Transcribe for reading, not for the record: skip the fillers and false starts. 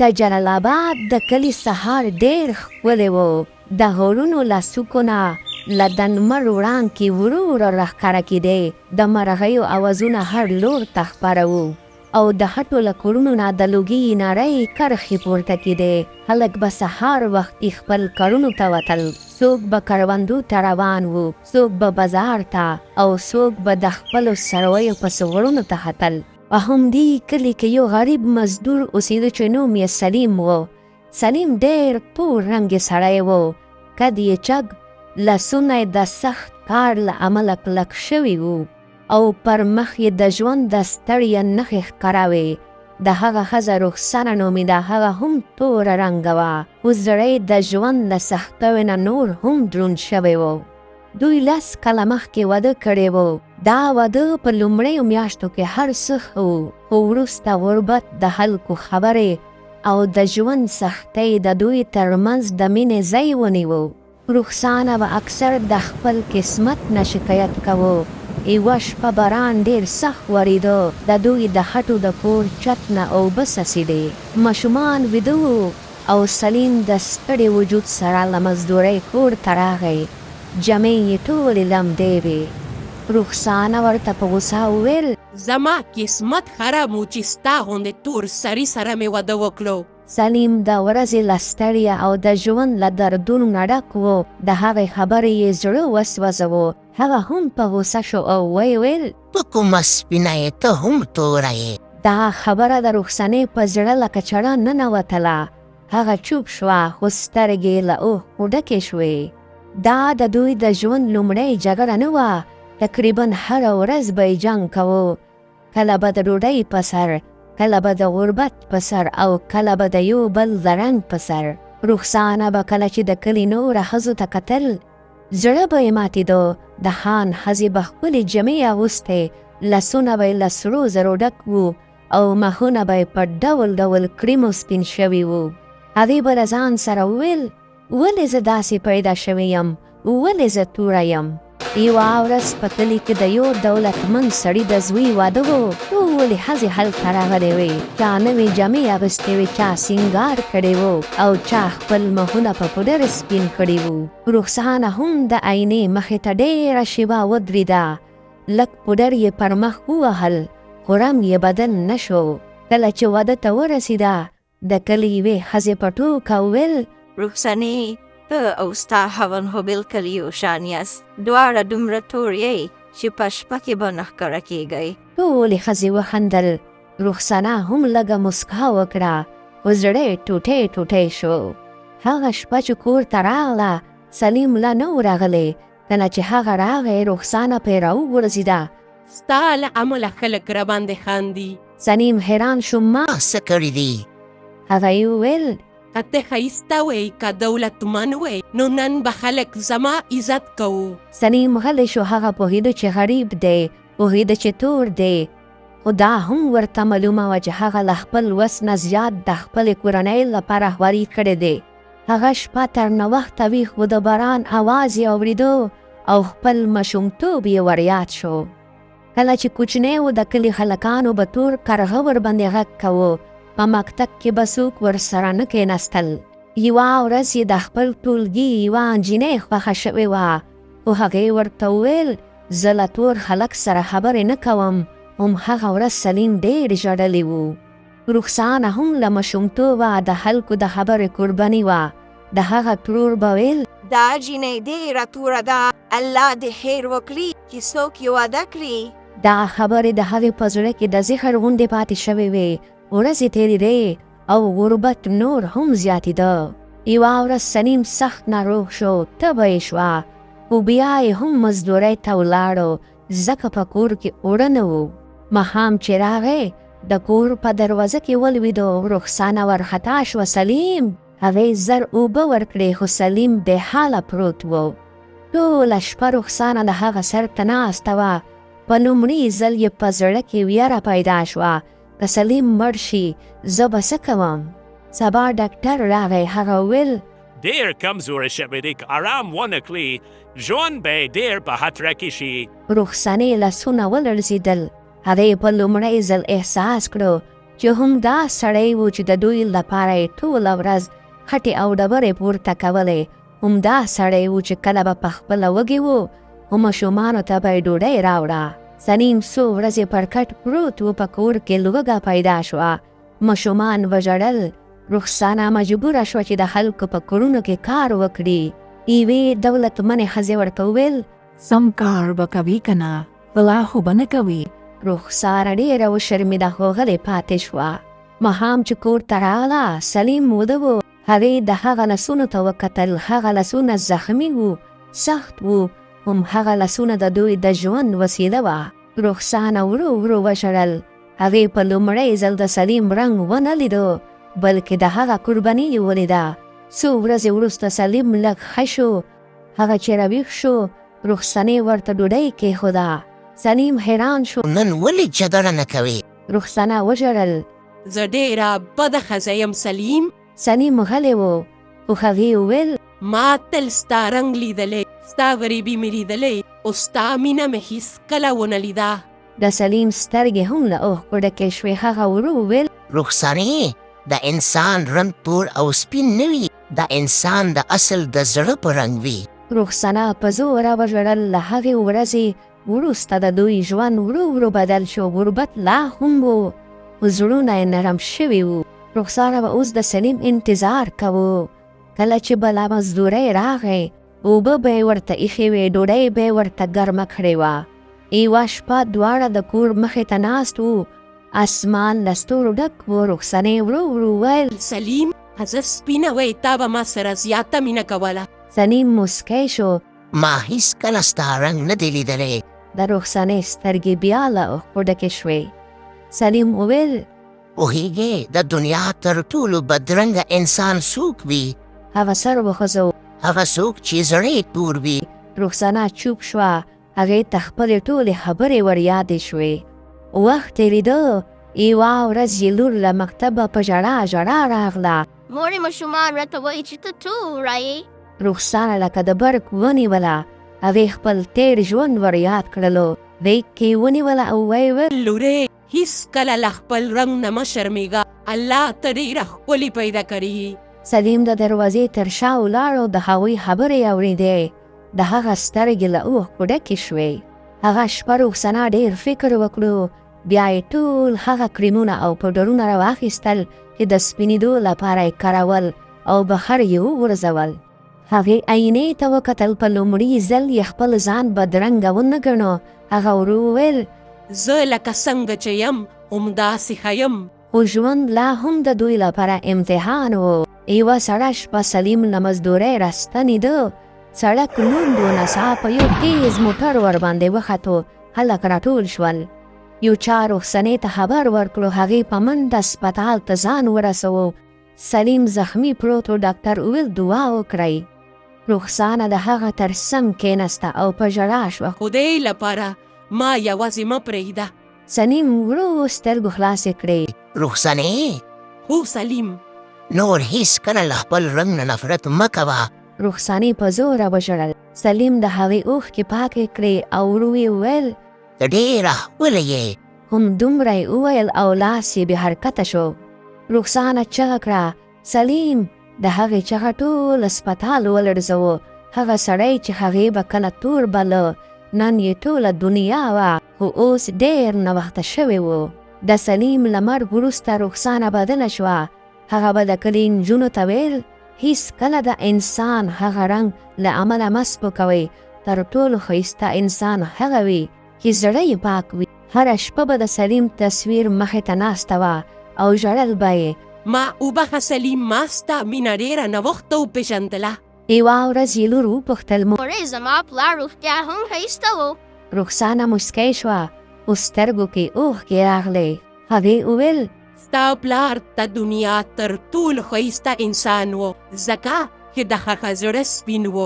د جلال آباد د کلي سهار ډېر ښکلی و. د غرونو له څوکو نه له د لمر وړانګې ورو ورو راښکاره کېدې. د مرغیو اوازونه هر لور ته خپاره وو او د هټو له کورونو نه د لوګي نرۍ کرښې پورته کېدې. خلک به سهار وختي خپل کارونو ته وتل. څوک به کروندو ته روان وو، څوک به بازار ته او څوک به د خپلو څارویو پسې غرونو ته ختل. په همدې کلي کې یو غریب مزدور اوسېده چې نوم یې سلیم و. سلیم ډېر تور رنګې سړی و. قد یې چږ، لاسونه یې د سخت کار له امله کلک شوي وو او پر مخ یې د ژوند د ستړیا نښې ښکاره وې. د هغه ښځه رخسانه نومېده. هغه هم توره رنګه وه، خو زړه یې د ژوند له سختیو نه نور هم دروند شوی و. دوی 10 کاله مخکې واده کړی و. دا واده په لومړیو میاشتو کې هر څه ښه و، خو وروسته غربت، د خلکو خبرې او د ژوند سختۍ د دوی ترمنځ د مینې ځای ونیو. رخسانه به اکثر د خپل قسمت نه شکایت کوو. یوه شپه باران ډېر سخت ورېده. د دوی د هټو د کور چت نه اوبه څڅېدې. ماشومان ویده وو او سلیم د ستړي وجود سره له مزدورۍ کور ته راغی. جامې یې ټولې لمدې وې. رخسانه ورته په غوسه وویل: زما قسمت خراب و چې ستا غوندې تور سړي سره مې واده وکړو. سلیم د ورځې له ستړیا او د ژوند له دردونو نه ډک و. د هغې خبرې یې زړه وسوځاوه. هغه هم په غوسه شو او ویې ویل: ته کومه سپینه یې، ته هم توره یې. دا خبره د رخسانې په زړه لکه چړه ننوتله. هغه چوپ شوه، خو سترګې له اوښکو ډکې شوې. دا د دوی د ژوند لومړۍ جګړه نه وه. تقریبا هره ورځ به یې جنګ کوو. کله به د ډوډۍ په سر، کله به د غربت په سر او کله به د یو بل د رنګ په سر. رخسانه به کله چې د کلي نوره ښځو ته کتل، زړه به یې ماتېده. د خان ښځې به ښکلې جامې اغوستې، لاسونه به یې له سرو زرو ډک وو او مخونه به یې په ډول ډول کریمو سپین شوي وو. هغې به له ځان سره وویل: ولې زه داسې پیدا شوی یم؟ ولې زه توره یم؟ یوه ورځ په کلي کې د یو دولتمند سړي د زوی واده و. ټولې ښځې هلته راغلې وې. چا نوې جامې اغوستې وې، چا سینګار کړی و او چا خپل مخونه په پوډر سپین کړي وو. رخسانه هم د آینې مخې ته ډېره شېبه ودرېده. لږ پوډر یې پر مخ ووهل، خو رنګ یې بدل نه شو. کله چې واده ته ورسېده، د کلي یوې ښځې په ټوکه وویل: رخسانې، ته او ستا خاوند خو بلکل یو شان یاست. دواړه دومره تور یې چې په شپه کې به نه ښکاره کېږئ. ټولې ښځې وخندل. رخسانه هم لږه مسکا وکړه، خو زړه یې ټوټې ټوټې شو. هغه شپه چې کور ته راغله، سلیم لا نه و راغلی. کله چې هغه راغی، رخسانه پرې راوغورځېده. ستا له امله خلک راباندې خاندي. سلیم حیران شو. ما څه کړي دي؟ هغه یې وویل: که ته ښایسته وی، که دولتمن وی، نو نن به خلک زما عزت کوو. سلیم غلی شو. هغه پوهېده چې غریب دی، پوهېده چې تور دی، خو دا هم ورته معلومه وه چې هغه له خپل وس نه زیات د خپلې کورنۍ لپاره خواري کړې دی. هغه شپه تر ناوخته ویښ و. د باران اواز یې اورېده او خپل ماشومتوب یې وریاد شو. کله چې کوچنی و، د کلي هلکانو به تور کرغه ورباندې غږ کوو. په مکتب کې به څوک ورسره نه کېناستل. یوه ورځ یې د خپل ټولګي یوه نجلۍ خوښه شوې وه، خو هغې ورته وویل: زه له تور هلک سره خبرې نه کوم. هم هغه ورځ سلیم ډېر ژړلی و. رخسانه هم له ماشومتوبه د خلکو د خبرې قرباني وه. د هغه ترور به ویل: دا جینۍ ډېره توره ده. الله دې خیر وکړي چې څوک یې واده کړي. دا خبرې د هغې په زړه کې د زهر غوندې پاتې شوې وې. ورځې تېرېدې او غربت نور هم زیاتېده. یوه ورځ سلیم سخت ناروغ شو. تبه یې شوه، خو بیا یې هم مزدورۍ ته ولاړو، ځکه په کور کې اوړه نه و. ماښام چې راغی، د کور په دروازه کې ولوېده. رخسانه ورخطا شوه. سلیم! هغې زر اوبه ورکړې، خو سلیم بې حاله پروت و. ټوله شپه رخسانه د هغه سر ته ناسته وه. په لومړي ځل یې په زړه کې ویره پیدا شوه. که سلیم مړ شي، زه به څه کوم؟ سبا ډاکټر راغی. هغه وویل: ډېر کمزوری شوی دی، که آرام ونه کړي، ژوند به یې ډېر په خطره کې شي. رخسانې لاسونه ولړزېدل. هغې په لومړی ځل احساس کړو چې همدا سړی و چې د دوی لپاره یې ټوله ورځ خټې او ډبرې پورته کولې، همدا سړی و چې کله به پخپله وږی و خو ماشومانو ته به یې ډوډۍ راوړه. سلیم څو ورځې پر کټ پروت و، په کور کې لوږه پیدا شوه. ماشومان وژړل. رخسانه مجبوره شوه چې د خلکو په کورونو کې کار وکړي. یوې دولتمنې ښځې ورته وویل سم کار به کوي که نه، غلا خو به نه کوي. رخساره ډېره وشرمېده خو غلې پاتې شوه. ماښام چې کور ته راغله، سلیم وده و. هغې د هغه لاسونو ته وکتل. هغه لاسونه زخمي وو، سخت وو، هم هغه لاسونه د دوی د ژوند وسیله وه. رخسانه ورو ورو وژړل. هغې په لومړی ځل د سلیم رنګ ونه لیدو، بلکې د هغه قرباني یې ولیده. څو ورځې وروسته سلیم لږ ښه شو. هغه چې راویښ شو، رخسانې ورته ډوډۍ کېښوده. سلیم حیران شو. نن ولې چدره نه کوې؟ رخسانه وژړل. زه ډېره بده ښځه یم سلیم. سلیم غلی و، خو هغې وویل ما تل ستا رنګ لیدلی، ستا غریبي مې لیدلی، او ستا مینه مې هېڅکله ونه لیده. د سلیم سترګې هم له اوښکو ډکې شوې. هغه ورو وویل رخسانې، د انسان رنګ تور او سپین نه وي، د انسان د اصل د زړه په رنګ وي. رخسانه په زوره وژړل. له هغې ورځې وروسته د دوی ژوند ورو ورو بدل شو. غربت لا هم و، خو زړونه یې نرم شوي وو. رخسانه به اوس د سلیم انتظار کوو. کله چې به له مزدورۍ راغی، اوبه به یې ورته ایښې وې، ډوډۍ به یې ورته ګرمه کړې وه. یوه شپه دواړه د کور مخې ته ناست وو. اسمان له ستورو ډک و. رخسانې ورو ورو وویل سلیم، زه سپینه وی، تا به ما سره زیاته مینه کوله. سلیم مسکی شو. ما هیڅکله ستا رنګ نه دی لیدلی. د رخسانې سترګې بیا له اوښکو ډکې شوې. سلیم وویل پوهیږې د دنیا تر ټولو بدرنګه انسان څوک وي؟ هغه سر وخوځو. هغه څوک چې زړه یې تور وي. رخسانه چوپ شوه. هغې ته خپلې ټولې خبرې ور یادې شوې. وخت تېرېده. یوه ورځ یې لور له مکتبه په ژړا ژړا راغله. مورې ماشومان راته وایي چې ته تور یې. رخسانه لکه د برق ونیوله. هغې خپل تېر ژوند ور یاد کړلو. غېږ کې یې ونیوله او ویې ویل لورې، هېڅکله له خپل رنګ نه مه شرمېږه. الله ته ډېره ښکلې پیدا کړې. سلیم د دروازې تر شا ولاړو. د هغوی خبرې یې اورېدې. د هغه سترګې له اوښکو ډکې شوې. هغه شپه رخسانه ډېر فکر وکړو. بیا یې ټول هغه کریمونه او پوډرونه راواخیستل چې د سپینېدو لپاره یې کارول، او بهر یې وغورځول. هغې آینې ته وکتل. په لومړي ځل یې خپل ځان بدرنګه ونه ګڼو. هغه ورو وویل زه لکه څنګه چې یم همداسې ښه یم. خو ژوند لا هم د دوی لپاره امتحان و. یوه سړه شپه سلیم له مزدورۍ راستنېده. سړک لوند و. ناڅاپه یو تیز موټر ورباندې وختو. خلک راټول شول. یو چا رخسانې ته خبر ورکړو. هغې په منډه هسپتال ته ځان ورسوو. سلیم زخمی پروت و. ډاکټر وویل دعا وکړئ. رخسانه د هغه تر څنګ کېناسته او په ژړا شوه. خدای لپاره ما یوازې مه پرېږده. سلیم ورو سترګو خلاصې کړې. رخسانې، هو سلیم. نور هیڅکله له خپل رنګ نه نفرت مه کوه. رخسانې په زوره وژړل. سلیم د هغې اوښکې پاکې کړې او ورو یې وویل ته ډېره ښکلې یې. هم دومره یې وویل او لاس یې بې حرکته شو. رخسانه چغه کړه سلیم. د هغې چغه ټول هسپتال ولړزوه. هغه سړی چې هغې به کله تور بله، نن یې ټوله دنیا وه، خو اوس ډېر نوښته شوی و. د سلیم له مرګ وروسته رخسانه بدله شوه. هغه به د کلي نجونو ته ویل هېڅکله د انسان هغه رنګ له عمله مه سپکوئ. تر ټولو ښایسته انسان هغه وي چې زړه یې پاک وي. هره شپه به د سلیم تصویر مخې ته ناسته وه او ژړل به یې. ما وبخه سلیم، ما ستا مینه ډېره نوښته وپېژندله. یوه ورځ یې لور وپوښتل مورې زما پلار روغتیا هم ښایسته و. رخسانه مسکی شوه. خو سترګو کې اوښکې راغلې. هغې وویل ستا پلار د دنیا تر ټولو ښایسته انسان و، ځکه چې د هغه زړه سپین و.